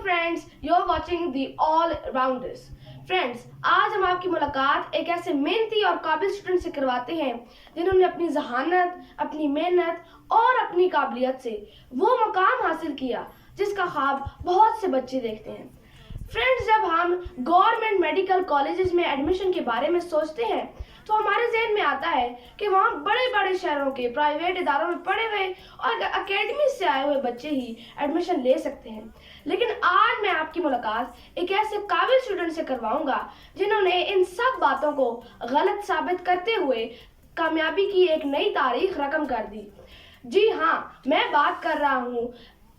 Friends, you are watching the all rounders. Friends, आज हम आपकी मुलाकात एक ऐसे मेहनती और काबिल स्टूडेंट से करवाते हैं जिन्होंने अपनी जहानत, अपनी मेहनत और अपनी काबिलियत से वो मुकाम हासिल किया जिसका ख्वाब बहुत से बच्चे देखते हैं। फ्रेंड्स, जब हम गवर्नमेंट मेडिकल कॉलेजेस में एडमिशन के बारे में सोचते हैं तो हमारे जहन में आता है कि वहाँ बड़े बड़े शहरों के प्राइवेट इदारों में पढ़े हुए और अकेडमी से आए हुए बच्चे ही एडमिशन ले सकते हैं। लेकिन आज मैं आपकी मुलाकात एक ऐसे काबिल स्टूडेंट से करवाऊंगा जिन्होंने इन सब बातों को गलत साबित करते हुए कामयाबी की एक नई तारीख रकम कर दी। जी हाँ, मैं बात कर रहा हूँ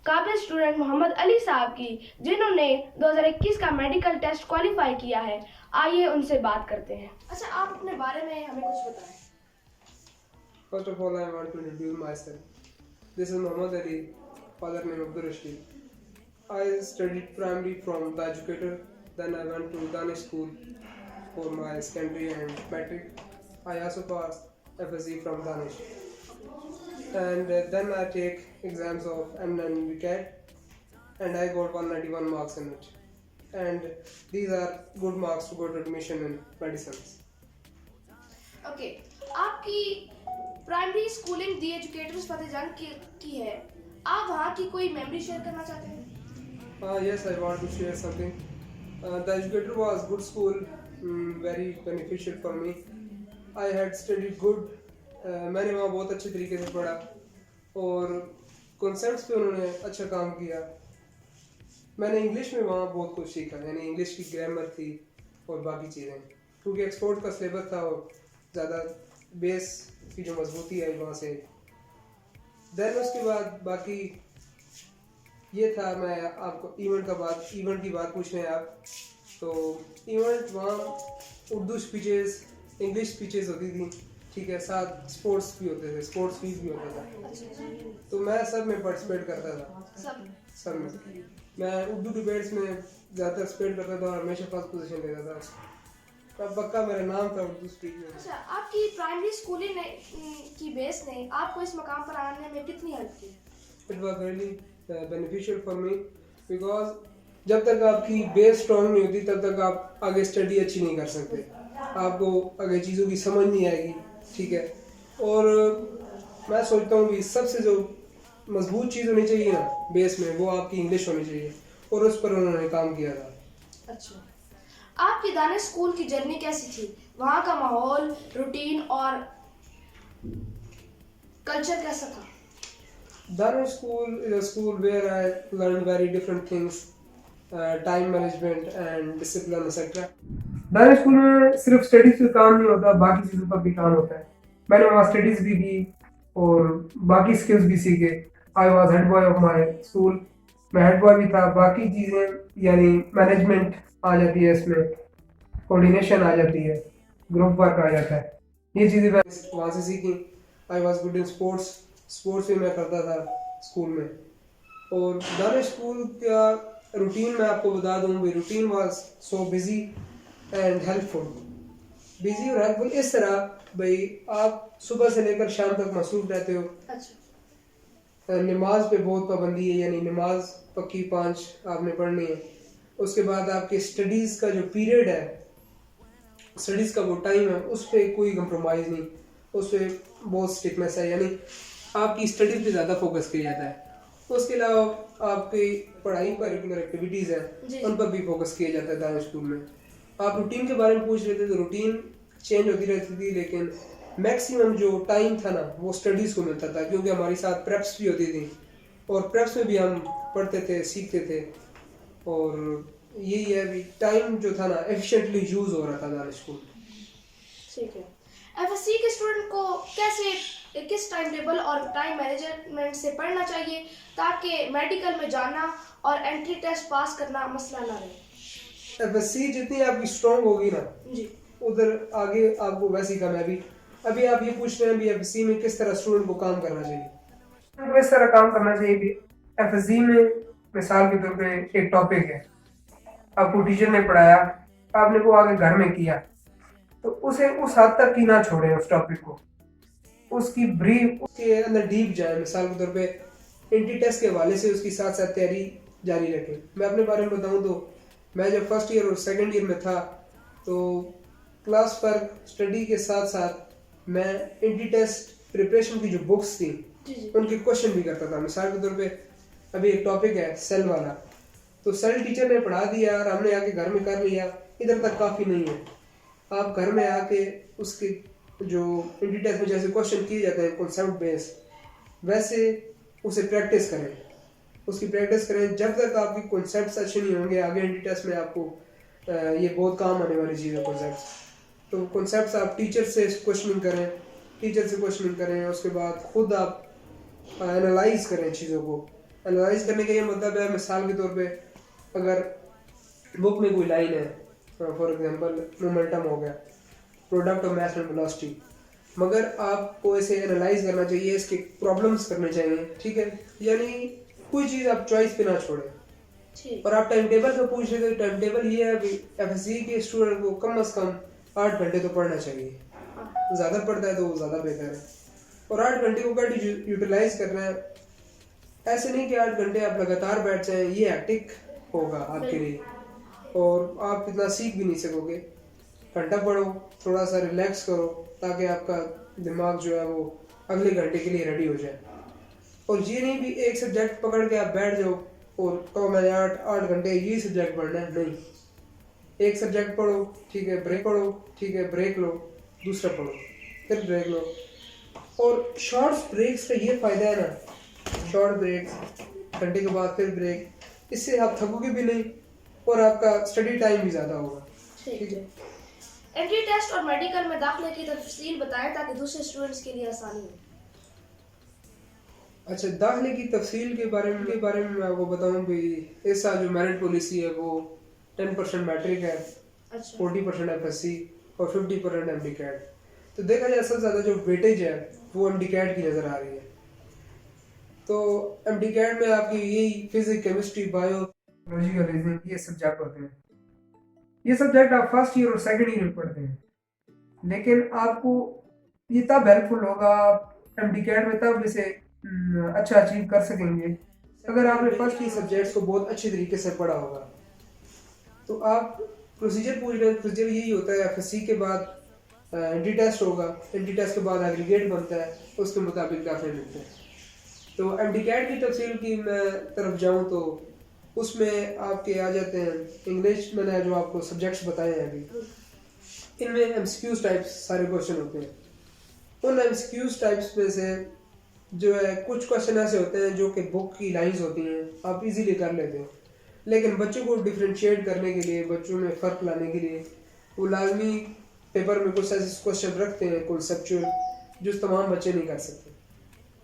काबिल स्टूडेंट मोहम्मद अली साहब की, जिन्होंने 2021 का मेडिकल टेस्ट क्वालिफाई किया है। आइए उनसे बात करते हैं। अच्छा, आप अपने बारे में हमें कुछ बताएं। First of all, I want to introduce myself. This is Muhammad Ali, father name Abdul Rashid. I studied primary from The Educator, then I went to Danish School for my secondary and matric. I also passed FSC from Danish. And then I take exams of MN and VCAT and I got 191 marks in it. And these are good marks to go to admission in medicines. Okay, आपकी primary schooling दी educators Fateh Jang की है। आप वहाँ की कोई memory share करना चाहते हैं? Yes, I want to share something. The Educator was good school, very beneficial for me. I had studied good. मैंने वहाँ बहुत अच्छे तरीके से पढ़ा और कॉन्सेप्ट्स पे उन्होंने अच्छा काम किया। मैंने इंग्लिश में वहाँ बहुत कुछ सीखा, यानी इंग्लिश की ग्रामर थी और बाकी चीज़ें, क्योंकि एक्सपोर्ट का सिलेबस था और ज़्यादा बेस की जो मजबूती आई वहाँ से। देन उसके बाद बाकी ये था, मैं आपको इवेंट की बात पूछ रहे हैं आप, तो इवेंट वहाँ उर्दू स्पीचेस, इंग्लिश स्पीचेस होती थी, ठीक है, साथ स्पोर्ट्स भी होते थे, स्पोर्ट्स क्विज भी होता था। तो मैं सब में पार्टिसिपेट करता था, सब में। मैं उर्दू डिबेट्स में ज़्यादा पार्टिसिपेट करता था और हमेशा फर्स्ट पोजीशन लेता था। तब पक्का मेरा नाम था उर्दू स्पीच में। अच्छा, आपकी प्राइमरी स्कूलिंग की बेस ने आपको इस मकाम पर आने में कितनी हेल्प की? It was really beneficial for me, because जब तक आपकी बेस स्ट्रॉन्ग नहीं होती तब तक आप आगे स्टडी अच्छी नहीं कर सकते, आपको आगे चीज़ों की समझ नहीं आएगी, ठीक है। और मैं सोचता हूँ कि सबसे जो मजबूत चीज़ होनी चाहिए ना बेस में, वो आपकी इंग्लिश होनी चाहिए, और उस पर उन्होंने काम किया था। अच्छा, आपकी दानिश स्कूल की जर्नी कैसी थी? वहाँ का माहौल, रूटीन और कल्चर कैसा था? Danish school is a school where I learned very different things, time management and discipline etc. Danish school में सिर्फ स्टडीज पे काम नहीं होता, बाकी चीज़ों पर भी काम होता है। मैंने वहाँ स्टडीज भी की और बाकी स्किल्स भी सीखे। I was head boy of my school, मैं हेड बॉय भी था। बाकी चीज़ें यानी मैनेजमेंट आ जाती है इसमें, कोऑर्डिनेशन आ जाती है, ग्रुप वर्क आ जाता है, ये चीज़ें मैं वहाँ से सीखी। I was good in sports भी मैं करता था स्कूल में। और दानिश स्कूल का रूटीन मैं आपको बता दूँ भाई, routine was so busy and helpful. Busy और हेल्पफुल इस तरह भाई, आप सुबह से लेकर शाम तक मसरूफ रहते हो। अच्छा। नमाज पे बहुत पाबंदी है, यानी नमाज पक्की 5 आपने पढ़नी है। उसके बाद आपके स्टडीज़ का जो पीरियड है, स्टडीज़ का वो टाइम है, उस पर कोई कंप्रोमाइज़ नहीं, उस पर बहुत स्ट्रिक्टनेस है, यानी आपकी स्टडीज़ पे ज़्यादा फोकस किया जाता है। उसके अलावा आपकी पढ़ाई पर रेगुलर एक्टिविटीज़ हैं, उन पर भी फोकस किया जाता है दानिश स्कूल में। आप रूटीन के बारे में पूछ रहे थे, तो रूटीन चेंज होती रहती थी, लेकिन मैक्सिमम जो टाइम था ना वो स्टडीज़ को मिलता था, क्योंकि हमारी साथ प्रेप्स भी होती थी और प्रेप्स में भी हम पढ़ते थे, सीखते थे। और यही है भी, टाइम जो था ना एफिशिएंटली यूज़ हो रहा था दानिश स्कूल। ठीक है। एफएससी के स्टूडेंट को किस टाइम टेबल और टाइम मैनेजमेंट से पढ़ना चाहिए ताकि मेडिकल में जाना और एंट्री टेस्ट पास करना मसला ना रहे? एफएससी जितनी आपकी स्ट्रॉन्ग होगी ना जी, उधर आगे आपको वैसी कामयाबी। अभी आप ये पूछ रहे हैं भी एफएससी में किस तरह स्टूडेंट को काम करना चाहिए, तो इस तरह काम करना चाहिए भी। एफएससी में मिसाल के तौर पे एक टॉपिक है, आपको टीचर ने पढ़ाया, आपने वो आगे घर में किया, तो उसे उस हद तक ही ना छोड़ें उस टॉपिक को, उसकी ब्रीफ उसके अंदर डीप जाए। मिसाल के तौर पे एंटी टेस्ट के हवाले से उसकी साथ साथ तैयारी जारी रखें। मैं अपने बारे में बताऊं तो मैं जब फर्स्ट ईयर और सेकंड ईयर में था तो क्लास पर स्टडी के साथ साथ मैं इंटी टेस्ट प्रिपरेशन की जो बुक्स थी जी जी। उनके क्वेश्चन भी करता था। मिसाल के तौर पे अभी एक टॉपिक है सेल वाला, तो सेल टीचर ने पढ़ा दिया और हमने आके घर में कर लिया, इधर तक काफ़ी नहीं है। आप घर में आके उसके जो इंटी टेस्ट में जैसे क्वेश्चन किए जाते हैं कॉन्सेप्ट बेस, वैसे उसे प्रैक्टिस करें, उसकी प्रैक्टिस करें। जब तक आपकी कॉन्सेप्ट्स अच्छे नहीं होंगे आगे इंटी टेस्ट में आपको ये बहुत काम आने वाली चीज़ है कॉन्सेप्ट्स। तो कॉन्सेप्ट्स आप टीचर से क्वेश्चनिंग करें, उसके बाद खुद आप एनालाइज करें चीज़ों को। एनालाइज करने का ये मतलब है, मिसाल के तौर पे अगर बुक में कोई लाइन है, फॉर एग्जांपल मोमेंटम हो गया, product of mass and velocity, मगर आपको इसे एनालाइज करना चाहिए, इसके प्रॉब्लम्स करने चाहिए, ठीक है। यानी कोई चीज़ आप चॉइस पे ना छोड़ें। और आप टाइम टेबल का पूछ रहे थे, टाइम टेबल ये है कि एफएससी के स्टूडेंट को कम से कम 8 घंटे तो पढ़ना चाहिए। ज़्यादा पढ़ता है तो वो ज़्यादा बेहतर है। और 8 घंटे को कैसे यूटिलाइज करना है, ऐसे नहीं कि 8 घंटे आप लगातार बैठ जाएं, ये हैक्टिक होगा आपके लिए और आप इतना सीख भी नहीं सकोगे। घंटा पढ़ो, थोड़ा सा रिलैक्स करो ताकि आपका दिमाग जो है वो अगले घंटे के लिए रेडी हो जाए। और ये नहीं भी एक सब्जेक्ट पकड़ के आप बैठ जाओ और कहो मैंने 8 घंटे ये सब्जेक्ट पढ़ना है, नहीं। एक सब्जेक्ट पढ़ो, ठीक है, ब्रेक पढ़ो, ठीक है, ब्रेक लो, दूसरा पढ़ो, फिर ब्रेक लो। और शॉर्ट ब्रेक्स का ये फ़ायदा है ना, शॉर्ट ब्रेक्स घंटे के बाद फिर ब्रेक, इससे आप थकोगे भी नहीं और आपका स्टडी टाइम भी ज़्यादा होगा, ठीक है। एंट्री टेस्ट और मेडिकल में दाखिले की तफसील बताएं ताकि दूसरे स्टूडेंट्स के लिए आसानी हो। अच्छा, दाखिले की तफसील के बारे में मैं आपको बताऊं कि इस साल जो मेरिट पॉलिसी है वो 10% मैट्रिक है, 40% एफएससी और 50% एमडी-कैट। तो देखा जाए सबसे ज़्यादा जो वेटेज है वो एमडी-कैट की नज़र आ रही है। तो एमडी-कैट में आपकी यही फिजिक्स, केमिस्ट्री, बायोलॉजी और रीजनिंग ये सब्जेक्ट होते हैं। ये सब्जेक्ट आप फर्स्ट ईयर और सेकंड ईयर में पढ़ते हैं, लेकिन आपको ये तब हेल्पफुल होगा, आप एमडी-कैट में तब इसे अच्छा अचीव कर सकेंगे अगर आपने फर्स्ट ही सब्जेक्ट्स को बहुत अच्छे तरीके से पढ़ा होगा। तो आप प्रोसीजर पूछ रहे हैं, प्रोसीजर यही होता है, एफएससी के बाद एंट्री टेस्ट होगा, एंट्री टेस्ट के बाद एग्रीगेट बनता है, उसके मुताबिक दाखिले मिलते हैं। तो एमडी-कैट की तफसील की मैं तरफ जाऊँ तो उसमें आपके आ जाते हैं इंग्लिश, मैंने जो आपको सब्जेक्ट्स बताए हैं अभी, इनमें एमसीक्यूज टाइप्स सारे क्वेश्चन होते हैं। उन एमसीक्यूज टाइप्स में से जो है कुछ क्वेश्चन ऐसे होते हैं जो कि बुक की लाइंस होती हैं, आप इजीली कर लेते हो, लेकिन बच्चों को डिफरेंशिएट करने के लिए, बच्चों में फ़र्क लाने के लिए वो लाजमी पेपर में कुछ ऐसे क्वेश्चन रखते हैं कॉन्सेप्चुअल जो तमाम बच्चे नहीं कर सकते।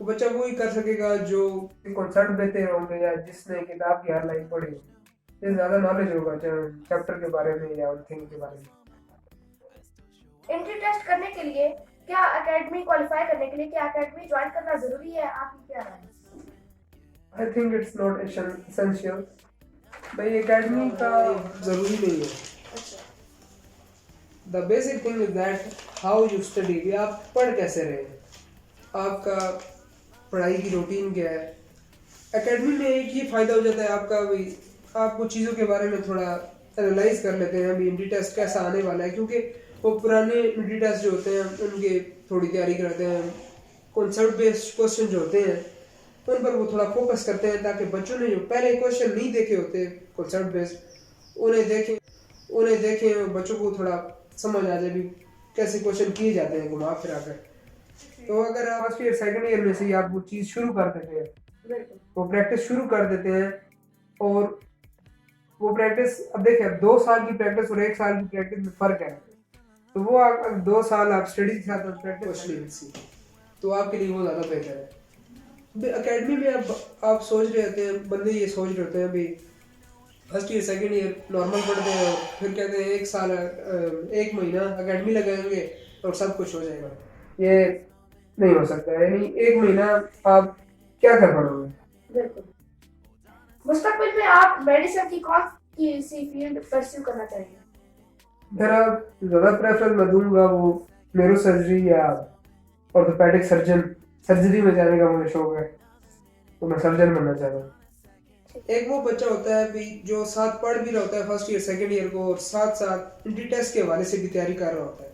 वो बच्चा वही कर सकेगा जो कॉन्सेप्ट देते होंगे या जिसने किताब की हर लाइन पढ़ी हो, ये ज़्यादा नॉलेज होगा चैप्टर के बारे में या उन थिंग के बारे में। एंट्री टेस्ट करने के लिए क्या एकेडमी क्वालिफाई करने के लिए क्या एकेडमी ज्वाइन करना जरूरी है, आपकी क्या राय है? I think it's not essential. भाई एकेडमी का ज़रूरी नहीं है। The basic thing is that how you study, भी आप पढ़ कैसे रहे हैं, आपका पढ़ाई की रूटीन क्या है। एकेडमी में एक ये फ़ायदा हो जाता है आपका, भी आपको चीज़ों के बारे में थोड़ा एनालाइज कर लेते हैं, अभी इंट्री टेस्ट कैसा आने वाला है, क्योंकि वो पुराने इंट्री टेस्ट जो होते हैं उनके थोड़ी तैयारी करते हैं, कॉन्सेप्ट बेस्ड क्वेश्चन जो होते हैं उन पर वो थोड़ा फोकस करते हैं ताकि बच्चों ने जो पहले क्वेश्चन नहीं देखे होते कॉन्सेप्ट बेस्ड उन्हें देखें और बच्चों को थोड़ा समझ आ जाए भी कैसे क्वेश्चन किए जाते हैं घुमा फिरा कर। तो अगर आप फर्स्ट ईयर सेकंड ईयर में से ही आप वो चीज़ शुरू कर देते हैं, वो प्रैक्टिस शुरू कर देते हैं, और वो प्रैक्टिस, अब देखिए 2 साल की प्रैक्टिस और 1 साल की प्रैक्टिस में फ़र्क है। तो वो 2 साल आप स्टडी के साथ प्रैक्टिस तो आपके लिए वो ज़्यादा बेहतर है। एकेडमी में आप सोच रहे होते हैं, बंदे ये सोच रहे होते हैं भाई first year second year normal पढ़ते हैं, फिर कहते हैं 1 साल 1 महीना एकेडमी लगाएंगे और सब कुछ हो जाएगा। ये नहीं हो सकता, यानी 1 महीना आप क्या कर पाओगे। बिल्कुल। मुस्तकबिल में आप मेडिसिन की कौन सी फील्ड परस्यू करना चाहेंगे? मेरा ज़्यादा प्रेफरेंस मैं दूंगा वो न्यूरो सर्जरी या ऑर्थोपेडिक सर्जन, सर्जरी में जाने का मुझे शौक है, तो मैं सर्जन बनना चाहता हूँ। एक वो बच्चा होता है भी जो साथ पढ़ भी रहा होता है फर्स्ट ईयर सेकंड ईयर को, और साथ साथ इंट्री टेस्ट के हवाले से भी तैयारी कर रहा होता है।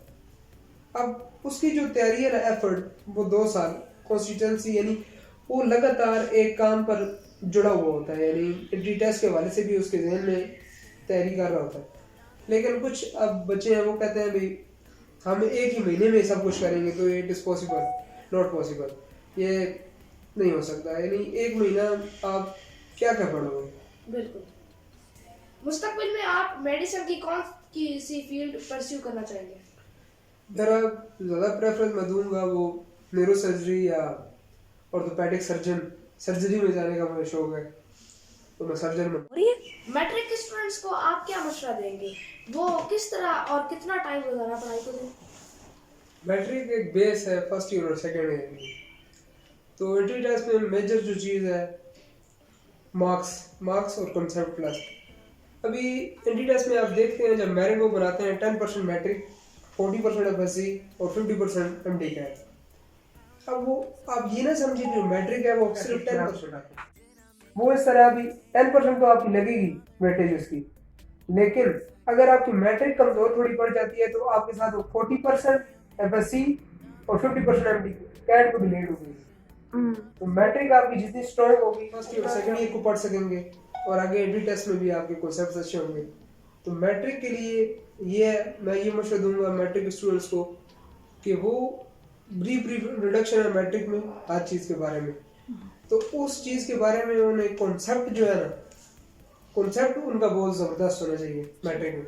अब उसकी जो तैयारी है ना, एफर्ट, वो 2 साल कंसिस्टेंसी, यानी वो लगातार एक काम पर जुड़ा हुआ होता है, यानी इंट्री टेस्ट के हवाले से भी उसके जहन में तैयारी कर रहा होता है। लेकिन कुछ अब बच्चे हैं वो कहते हैं भाई हम एक ही महीने में सब कुछ करेंगे, तो it is possible, not possible, ये नहीं हो सकता। यानी एक महीना आप क्या कर पड़ोगे। बिल्कुल। मुस्तकबिल में आप मेडिसिन की कौन की सी फील्ड परस्यू करना चाहेंगे? मेरा ज़्यादा प्रेफरेंस मैं दूंगा वो न्यूरो सर्जरी या ऑर्थोपेडिक सर्जरी में जाने का मुझे शौक है, तो मैं सर्जन बन। मैट्रिक के स्टूडेंट्स को आप क्या मशवरा देंगे? वो किस तरह और कितना टाइम रोजाना पढ़ाई को दें? मैट्रिक एक बेस है फर्स्ट ईयर और सेकेंड ईयर की, तो एंट्री टेस्ट में मेजर जो चीज़ है मार्क्स और कॉन्सेप्ट प्लस। अभी एंट्री टेस्ट में आप देखते हैं जब मेरिट वो बनाते हैं 10% मैट्रिक, 40% एफएससी और 50% एमडी का है। अब वो आप ये ना समझिए जो मैट्रिक है वो सिर्फ 10% आता है, वो इस तरह अभी 10% तो आपकी लगेगी वेटेज उसकी, लेकिन अगर आपकी मैट्रिक कमजोर थोड़ी पड़ जाती है तो आपके साथ वो 40% एफएससी और 50% एमडी कैट को भी लेट होगी। तो मैट्रिक आपकी जितनी स्ट्रॉन्ग होगी फर्स्ट ईयर सेकंड ईयर को पढ़ सकेंगे, और आगे एंट्री टेस्ट में भी आपके कॉन्सेप्ट्स अच्छे होंगे। तो मैट्रिक के लिए मैं ये मशवरा दूंगा मैट्रिक स्टूडेंट्स को कि वो ब्रीफ इंट्रोडक्शन है मैट्रिक में हर चीज़ के बारे में, तो उस चीज़ के बारे में उन्हें कॉन्सेप्ट जो है ना, कॉन्सेप्ट उनका बहुत ज़बरदस्त होना चाहिए मैट्रिक में।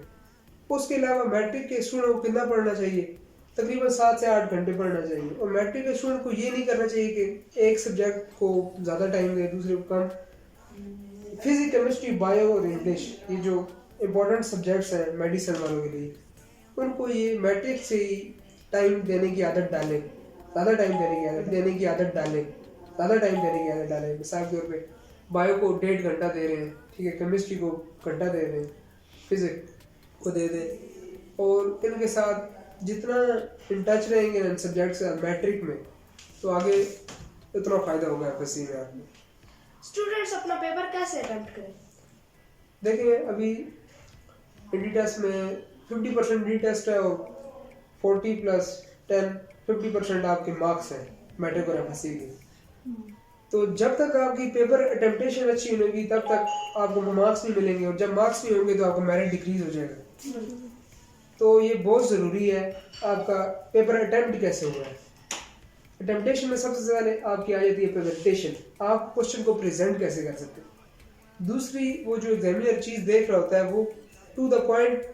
उसके अलावा मैट्रिक के स्टूडेंट को कितना पढ़ना चाहिए? तकरीबन 7 से 8 घंटे पढ़ना चाहिए, और मैट्रिक के स्टूडेंट को ये नहीं करना चाहिए कि एक सब्जेक्ट को ज़्यादा टाइम दे दूसरे को कम। फिजिक्स, केमिस्ट्री, बायो और इंग्लिश, ये जो इम्पोर्टेंट सब्जेक्ट्स हैं मेडिसिन वालों के लिए, उनको ये मैट्रिक से ही टाइम देने की आदत डालें, ज़्यादा टाइम देने की आदत डालें। मिसाल के तौर पे बायो को 1.5 घंटा दे रहे हैं, ठीक है, केमिस्ट्री को घंटा दे रहे हैं, फिजिक्स को दे दें, और इनके साथ जितना इन टच रहेंगे इन सब्जेक्ट से मैट्रिक में, तो आगे इतना फ़ायदा होगा एफएससी में आपको। स्टूडेंट्स अपना पेपर कैसे अटेम्प्ट करें? देखिए अभी इंट्री टेस्ट में 50% इंट्री टेस्ट है और 40 + 10 50% आपके मार्क्स हैं मैट्रिक और एफएससी के। तो जब तक आपकी पेपर अटेम्प्टेशन अच्छी नहीं होगी तब तक आपको मार्क्स नहीं मिलेंगे, और जब मार्क्स नहीं होंगे तो आपका मेरिट डिक्रीज हो जाएगा। तो ये बहुत ज़रूरी है आपका पेपर अटेम्प्ट कैसे हुआ है। अटेम्प्टेशन में सबसे पहले आपकी आ जाती है प्रेजेंटेशन, आप क्वेश्चन को प्रेजेंट कैसे कर सकते हैं। दूसरी, वो जो एग्जामिनर चीज़ देख रहा होता है वो टू द पॉइंट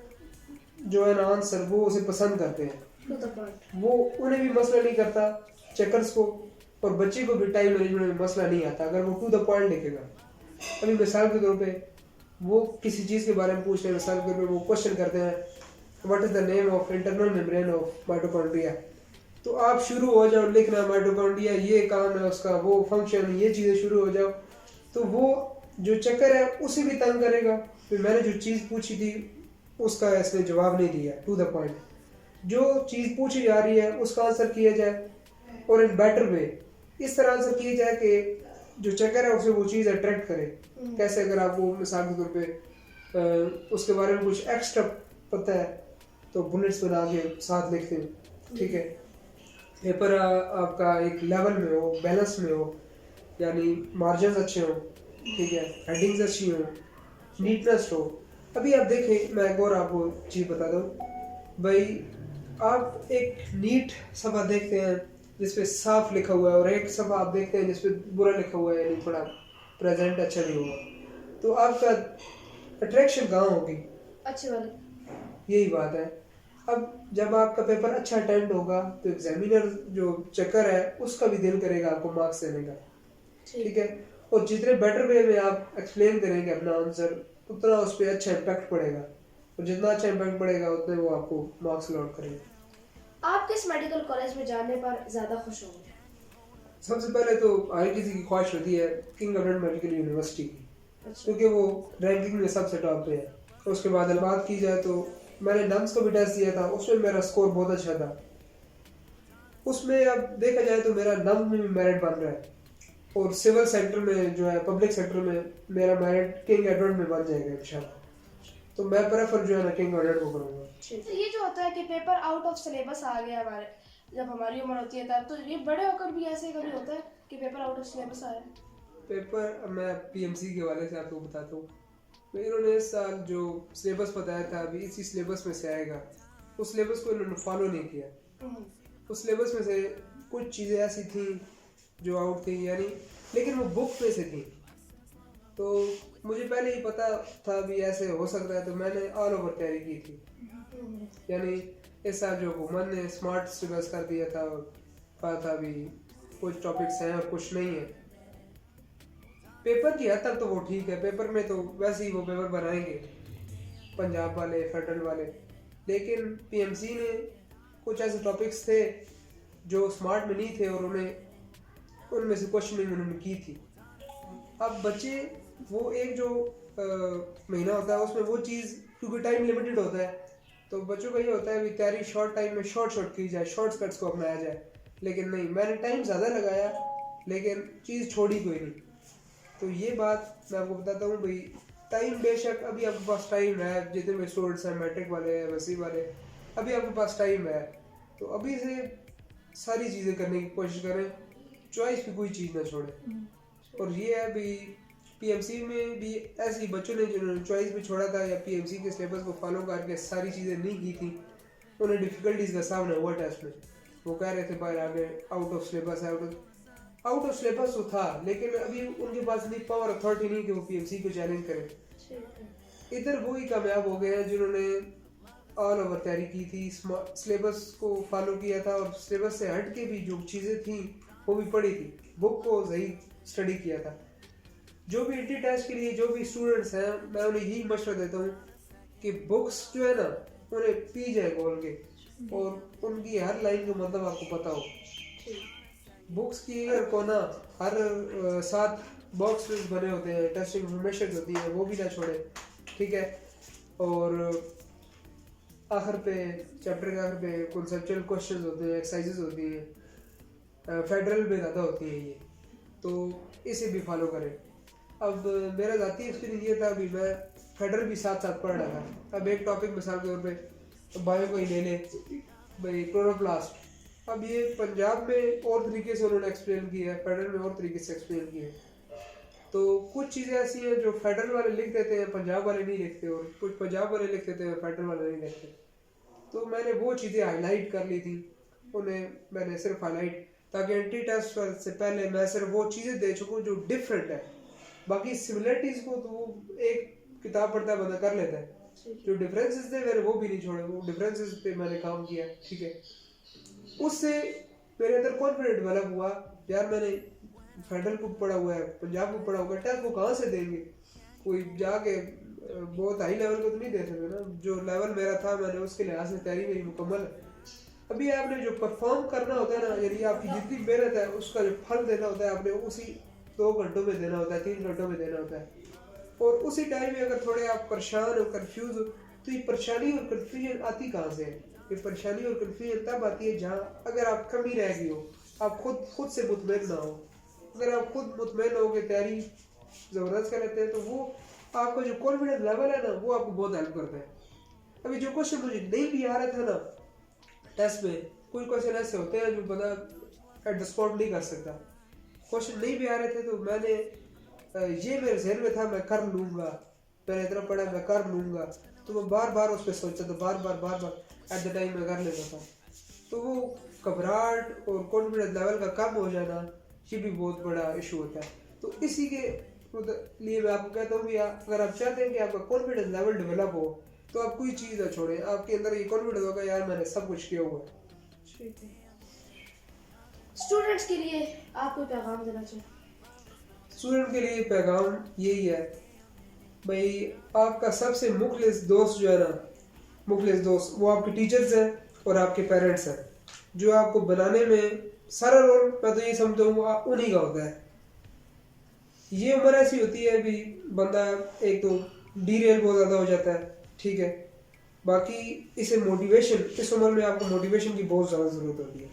जो है ना आंसर, वो उसे पसंद करते हैं। वो उन्हें भी मसला नहीं करता चेकर्स को, और बच्चे को भी टाइम मैनेजमेंट में मसला नहीं आता अगर वो टू द पॉइंट लिखेगा। अभी मिसाल के तौर पे वो किसी चीज़ के बारे में पूछ रहे हैं, मिसाल के तौर पे वो क्वेश्चन करते हैं what is the name of internal membrane of mitochondria, तो आप शुरू हो जाओ लिखना माइटोकॉन्ड्रिया ये काम है उसका, वो फंक्शन, ये चीज़ें शुरू हो जाओ, तो वो जो चक्कर है उसे भी तंग करेगा। फिर मैंने जो चीज़ पूछी थी उसका इसने जवाब नहीं दिया, टू द पॉइंट। जो चीज़ पूछी जा रही है उसका आंसर किया जाए, और इन बेटर वे इस तरह आंसर किया जाए कि जो चक्कर है उसे वो चीज़ अट्रैक्ट करे। कैसे, अगर आपको मिसाल के तौर पे उसके बारे में कुछ एक्स्ट्रा पता है तो बुलेट्स बना के साथ लिखते हैं, ठीक है, पेपर आपका एक लेवल में हो, बैलेंस में हो, यानी मार्जिन अच्छे हो, ठीक है, हेडिंग्स अच्छी हो, नीटनेस हो। अभी आप देखें, मैं एक और आपको चीज़ बता दूँ भाई, आप एक नीट सफ़ा देखते हैं जिसपे साफ लिखा हुआ है, और एक सफ़ा आप देखते हैं जिसपे बुरा लिखा हुआ है, यानी थोड़ा प्रेजेंट अच्छा नहीं हुआ, तो आपका अट्रैक्शन कहाँ होगी? अच्छे वाले। यही बात है। अब जब आपका पेपर अच्छा अटेम्प्ट होगा तो एग्जामिनर जो चेकर है उसका भी दिल करेगा आपको मार्क्स देने का, ठीक है, और जितने बेटर वे में आप एक्सप्लेन करेंगे अपना आंसर उतना उस पर अच्छा इम्पैक्ट पड़ेगा, और जितना अच्छा इम्पैक्ट पड़ेगा उतने वो आपको मार्क्स अलॉट करेगा। आप किस मेडिकल कॉलेज में जाने पर ज़्यादा खुश होंगे? सबसे पहले तो हर किसी की ख्वाहिश होती है किंग गवर्नमेंट मेडिकल यूनिवर्सिटी की, क्योंकि वो रैंकिंग में सबसे टॉप पे है। उसके बाद बात की जाए तो मैंने नम्स को भी टेस्ट दिया था, उसमें मेरा स्कोर बहुत अच्छा था। उसमें अब देखा जाए तो मेरा नम्स में भी मेरिट बन रहा है, और सिविल सेक्टर में जो है, पब्लिक सेक्टर में मेरा मेरिट किंग एडवर्ड में बन जाएगा इंशाल्लाह। तो मैं प्रेफर जो है ना किंग एडवर्ड को करूँगा। तो ये जो होता है कि पेपर आउट ऑफ सिलेबस आ गया हमारे, जब हमारी उम्र होती है तब, तो ये बड़े होकर भी ऐसे कभी होता है कि पेपर आउट ऑफ सिलेबस आया? पेपर मैं पीएमसी के हवाले से आपको बताता हूँ। तो इन्होंने इस साल जो सिलेबस बताया था अभी इसी सिलेबस में से आएगा, उस सिलेबस को इन्होंने फॉलो नहीं किया। उस सिलेबस में से कुछ चीज़ें ऐसी थी जो आउट थी, यानी लेकिन वो बुक में से थी। तो मुझे पहले ही पता था भी ऐसे हो सकता है, तो मैंने ऑल ओवर तैयारी की थी। यानी इस साल जो हुकूमत ने स्मार्ट सिलेबस कर दिया था, कहा था भी कुछ टॉपिक्स हैं और कुछ नहीं है। पेपर की हद तक तो वो ठीक है, पेपर में तो वैसे ही वो पेपर बनाएंगे पंजाब वाले, फेडरल वाले, लेकिन पीएमसी ने कुछ ऐसे टॉपिक्स थे जो स्मार्ट में नहीं थे और उनमें से क्वेश्चनिंग उन्होंने की थी। अब बच्चे वो एक जो महीना होता है उसमें वो चीज़, क्योंकि टाइम लिमिटेड होता है, तो बच्चों का ये होता है भी तैयारी शॉर्ट टाइम में शॉर्ट की जाए, शॉर्टकट्स को अपनाया जाए। लेकिन नहीं, मैंने टाइम ज़्यादा लगाया लेकिन चीज़ छोड़ी कोई नहीं। तो ये बात मैं आपको बताता हूँ भाई, टाइम बेशक अभी आपके पास टाइम है, जितने भी स्टूडेंट्स हैं, मैट्रिक वाले हैं, वसी वाले, अभी आपके पास टाइम है, तो अभी से सारी चीज़ें करने की कोशिश करें, चॉइस पे कोई चीज़ ना छोड़ें। और ये है भी पीएमसी में भी ऐसे बच्चों ने जिन्होंने चॉइस पे छोड़ा था या पीएमसी के सिलेबस को फॉलो करके सारी चीज़ें नहीं की थी, उन्हें डिफ़िकल्टीज़ का सामना हुआ टेस्ट में। वो कह रहे थे भाई आगे आउट ऑफ सिलेबस है, आउट ऑफ सिलेबस तो था, लेकिन अभी उनके पास इतनी पावर अथॉरिटी नहीं कि वो पीएमसी को चैलेंज करें। इधर वो ही कामयाब हो गए हैं जिन्होंने ऑल ओवर तैयारी की थी, सिलेबस को फॉलो किया था और सिलेबस से हट के भी जो चीज़ें थी वो भी पढ़ी थी, बुक को सही स्टडी किया था। जो भी इंटी टेस्ट के लिए जो भी स्टूडेंट्स हैं, मैं उन्हें यही मशवरा देता हूँ कि बुक्स जो है ना उन्हें पी जाए खोल के, और उनकी हर लाइन का मतलब आपको पता हो। बुक्स की अगर कोना हर 7 बॉक्स बने होते हैं, टेस्ट इंफॉर्मेशन होती है, वो भी ना छोड़े, ठीक है। और आखिर पे चैप्टर के आखिर पे कॉन्सेप्चुअल क्वेश्चंस होते हैं, एक्सरसाइजेस होती हैं, फेडरल में ज़्यादा होती है ये, तो इसे भी फॉलो करें। अब मेरा ज़ाती एक्सपीरियंस ये था, अभी मैं फेडरल भी साथ साथ पढ़ रहा था। अब एक टॉपिक मिसाल के तौर पे बायो को ही ले ले भाई, क्लोरोप्लास्ट, अब ये पंजाब में और तरीके से उन्होंने एक्सप्लेन किया है, फेडरल में और तरीके से एक्सप्लेन किया है। तो कुछ चीज़ें ऐसी हैं जो फेडरल वाले लिख देते हैं, पंजाब वाले नहीं लिखते, और कुछ पंजाब वाले लिख देते हैं, फेडरल वाले नहीं लिखते। तो मैंने वो चीज़ें हाईलाइट कर ली थी, उन्हें मैंने सिर्फ हाईलाइट, ताकि एंटी टेस्ट से पहले मैं सिर्फ वो चीज़ें दे चुकूँ जो डिफरेंट है। बाकी सिमिलरिटीज़ को तो वो एक किताब पढ़ता बंदा कर लेता है, जो डिफरेंसेस थे मैंने वो भी नहीं छोड़े, वो डिफरेंसेस पे मैंने काम किया, ठीक है। उससे मेरे अंदर कॉन्फिडेंट डेवलप हुआ, यार मैंने फेडरल को पढ़ा हुआ है, पंजाब को पढ़ा हुआ है, टेस्ट को कहाँ से देंगे, कोई जाके बहुत हाई लेवल को तो नहीं दे सकते ना। जो लेवल मेरा था मैंने उसके लिहाज से तैयारी मेरी मुकम्मल है। अभी आपने जो परफॉर्म करना होता है ना, यदि आपकी जितनी मेहनत है उसका जो फल देना होता है आपने उसी 2 घंटों में देना होता है, 3 घंटों में देना होता है। और उसी टाइम में अगर थोड़े आप परेशान हो, कंफ्यूज हो, तो ये परेशानी और कन्फ्यूजन आती कहाँ से है? ये परेशानी और कन्फ्यूजन तब आती है जहाँ अगर आप कमी रह गई हो, आप खुद से मुतमईन ना हो। अगर आप खुद मुतमईन हो के तैयारी ज़बरदस्त कर लेते हैं, तो वो आपका जो कॉन्फिडेंस लेवल है ना, वो आपको बहुत हेल्प करता है। अभी जो क्वेश्चन मुझे नहीं भी आ रहा था ना टेस्ट में, कुछ क्वेश्चन ऐसे होते हैं जो बंदा एट द स्पॉट नहीं कर सकता। क्वेश्चन नहीं भी आ रहे थे तो मैंने ये मेरे जहन में था मैं कर लूँगा, मैंने इतना पढ़ा मैं कर लूँगा, तो मैं बार बार उस पर सोचता था, बार बार एट द टाइम में कर लेता था। तो वो घबराहट और कॉन्फिडेंस लेवल का कम हो जाना, ये भी बहुत बड़ा इशू होता है। तो इसी के लिए मैं आपको कहता हूँ कि अगर आप चाहते हैं कि आपका कॉन्फिडेंस लेवल डेवलप हो, तो आप कोई चीज़ ना छोड़ें, आपके अंदर ये कॉन्फिडेंस होगा यार मैंने सब कुछ किया हुआ है। स्टूडेंट्स के लिए आप कोई पैगाम देना चाहिए? स्टूडेंट के लिए पैगाम यही है भाई, आपका सबसे मुखलिस दोस्त जो है ना, मुखलिस दोस्त वो आपके टीचर्स हैं और आपके पेरेंट्स हैं, जो आपको बनाने में सारा रोल मैं तो ये समझता हूँ उन्हीं का होता है। ये उम्र ऐसी होती है अभी बंदा एक तो डीरेल बहुत ज़्यादा हो जाता है, ठीक है। बाकी इसे मोटिवेशन, इस उम्र में आपको मोटिवेशन की बहुत ज़्यादा ज़रूरत होती है।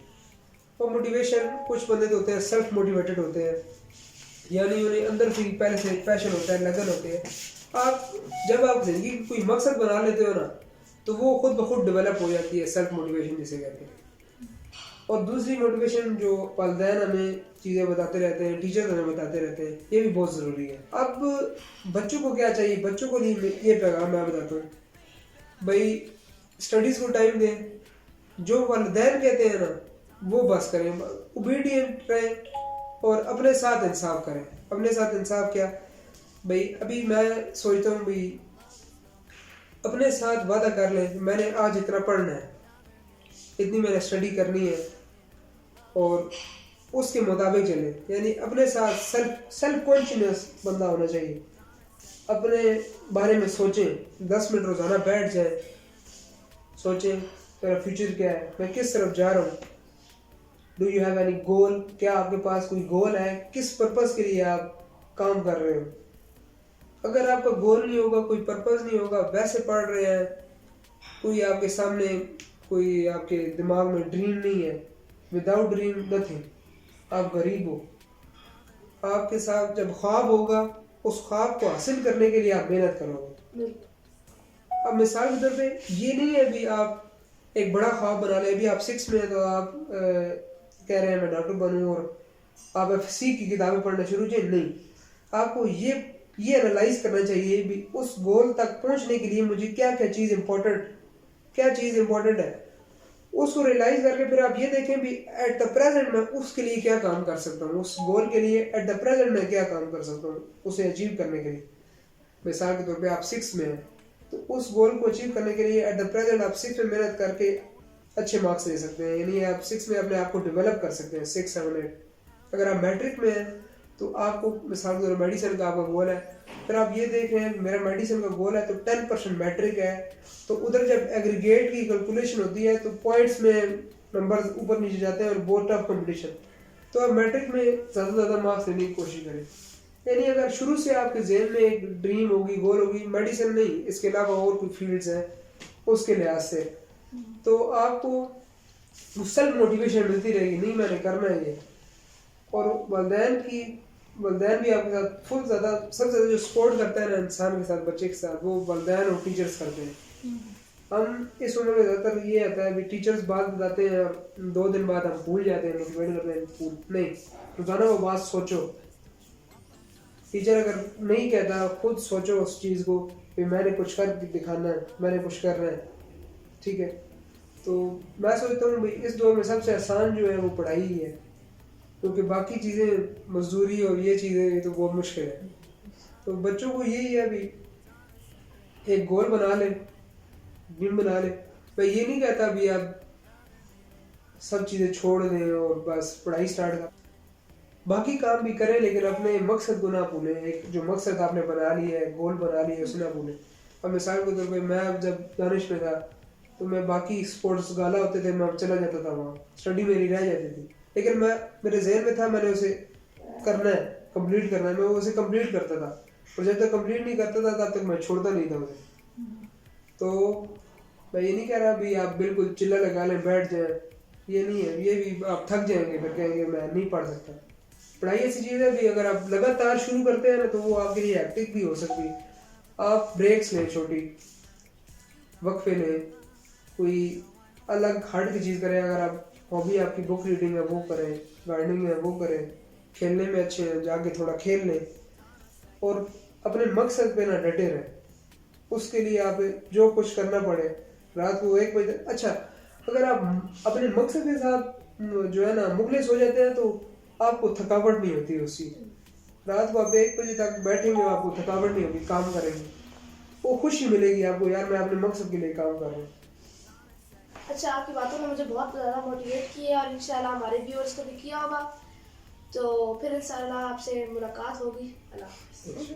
और मोटिवेशन कुछ बंदे तो होते हैं सेल्फ मोटिवेटेड होते हैं, यानी उन्हें अंदर से ही पहले से पैशन होता है, लगन होती है। आप जब आप जिंदगी की कोई मकसद बना लेते हो ना, तो वो खुद ब खुद डेवलप हो जाती है, सेल्फ मोटिवेशन जिसे कहते हैं। और दूसरी मोटिवेशन जो वालिदैन हमें चीज़ें बताते रहते हैं, टीचर्स हमें बताते रहते हैं, ये भी बहुत ज़रूरी है। अब बच्चों को क्या चाहिए, बच्चों को लिए ये पैगाम मैं बताता हूँ भाई, स्टडीज़ को टाइम दें, जो वालिदैन कहते हैं ना वो बस करें, ओबीडियंट रहें और अपने साथ इंसाफ करें। अपने साथ इंसाफ क्या भाई, अभी मैं सोचता हूँ भाई अपने साथ वादा कर लें, मैंने आज इतना पढ़ना है, इतनी मैंने स्टडी करनी है और उसके मुताबिक चले। यानी अपने साथ सेल्फ कॉन्शियस बंदा होना चाहिए, अपने बारे में सोचें, 10 मिनट रोज़ाना बैठ जाए, सोचें मेरा फ्यूचर क्या है, मैं किस तरफ जा रहा हूँ। डू यू हैव एनी गोल, क्या आपके पास कोई गोल है, किस पर्पस के लिए आप काम कर रहे हो। अगर आपका गोल नहीं होगा, कोई पर्पस नहीं होगा, वैसे पढ़ रहे हैं, कोई आपके सामने, कोई आपके दिमाग में ड्रीम नहीं है, विदाउट ड्रीम नथिंग, आप गरीब हो। आपके साथ जब ख्वाब होगा, उस ख्वाब को हासिल करने के लिए आप मेहनत करोगे। अब मिसाल के तौर पे ये नहीं है भी आप एक बड़ा ख्वाब बना ले, अभी आप 6 में हैं तो आप कह रहे हैं मैं डॉक्टर बनूं और आप एफएससी की किताबें पढ़ना शुरू करें। नहीं, आपको ये एनालाइज करना चाहिए भी उस गोल तक पहुंचने के लिए मुझे क्या क्या चीज़ इंपॉर्टेंट है, उसको रियलाइज करके फिर आप ये देखें भी एट द प्रेजेंट मैं उसके लिए क्या काम कर सकता हूँ, उस गोल के लिए एट द प्रेजेंट मैं क्या काम कर सकता हूँ उसे अचीव करने के लिए। मिसाल के तौर पे आप 6 में हैं तो उस गोल को अचीव करने के लिए एट द प्रेजेंट आप 6 में मेहनत करके अच्छे मार्क्स ले सकते हैं, यानी आप 6 में अपने आप को डेवलप कर सकते हैं, 6, 7, 8। अगर आप मैट्रिक में हैं तो आपको मिसाल के तौर पर मेडिसिन का आपका गोल है, फिर आप ये देख रहे हैं मेरा मेडिसिन का गोल है तो 10% मैट्रिक है, तो उधर जब एग्रीगेट की कैलकुलेशन होती है तो पॉइंट्स में नंबर ऊपर नीचे जाते हैं और बहुत टफ कंपटीशन, तो आप मैट्रिक में ज़्यादा से ज़्यादा मार्क्स लेने की कोशिश करें। यानी अगर शुरू से आपके जहन में एक ड्रीम होगी, गोल होगी, मेडिसिन नहीं, इसके अलावा और कोई फील्ड्स हैं उसके लिहाज से, तो आपको सेल्फ मोटिवेशन मिलती रहेगी, नहीं मैंने करना है ये। और वालिदैन भी आपके साथ फुल ज़्यादा, सबसे ज़्यादा जो सपोर्ट करता है ना इंसान के साथ, बच्चे के साथ, वो वालिदैन और टीचर्स करते हैं। हम इस उम्र में ज़्यादातर ये आता है भी टीचर्स बात बताते हैं और 2 दिन बाद हम भूल जाते हैं, मोटिवेट करते हैं, नहीं, रोज़ाना वो बात सोचो। टीचर अगर नहीं कहता, खुद सोचो उस चीज़ को कि मैंने कुछ कर दिखाना है, मैंने कुछ करना है, ठीक है। तो मैं सोचता हूँ भाई इस दौर में सबसे आसान जो है वो पढ़ाई ही है, क्योंकि बाकी चीज़ें मजदूरी और ये चीज़ें तो बहुत मुश्किल है। तो बच्चों को यही है भी एक गोल बना ले, ड्रीम बना ले। मैं ये नहीं कहता भी आप सब चीज़ें छोड़ दें और बस पढ़ाई स्टार्ट कर, बाकी काम भी करें लेकिन अपने मकसद को ना भूलें। एक जो मकसद आपने बना लिया है, गोल बना लिया है, उसे ना भूलें। अब मिसाल के तौर पर मैं जब दानिश में था तो मैं बाकी स्पोर्ट्स गाला होते थे, मैं चला जाता था वहाँ, स्टडी मेरी रह जाती थी, लेकिन मेरे जहन में था मैंने उसे करना है, कंप्लीट करना है, मैं उसे कंप्लीट करता था। और जब तक कंप्लीट नहीं करता था तब तक मैं छोड़ता नहीं था उसे। तो मैं ये नहीं कह रहा भी आप बिल्कुल चिल्ला लगा लें बैठ जाए, ये नहीं है, ये भी आप थक जाएंगे, फिर कहेंगे मैं नहीं पढ़ सकता। पढ़ाई ऐसी चीज़ है भी अगर आप लगातार शुरू करते हैं ना तो वो आपके लिए हैक्टिक भी हो सकती है। आप ब्रेक्स लें, छोटी वक्फे लें, कोई अलग हट की चीज़ करें। अगर आप हॉबी आपकी बुक रीडिंग है वो करें, गार्डनिंग है वो करें, खेलने में अच्छे हैं जाके थोड़ा खेल लें और अपने मकसद पे ना डटे रहें। उसके लिए आप जो कुछ करना पड़े, रात को 1 बजे, अच्छा अगर आप अपने मकसद के साथ जो है ना मुखलिस हो जाते हैं तो आपको थकावट नहीं होती उसकी। रात को आप 1 बजे तक बैठेंगे, आपको थकावट नहीं होगी, काम करेंगे, वो खुशी मिलेगी आपको, यार मैं अपने मकसद के लिए काम कर रहा हूँ। अच्छा, आपकी बातों ने मुझे बहुत ज़्यादा मोटिवेट किया और इंशाल्लाह हमारे व्यूअर्स को भी किया होगा। तो फिर इंशाल्लाह आपसे मुलाकात होगी। अल्लाह हाफ़िज़।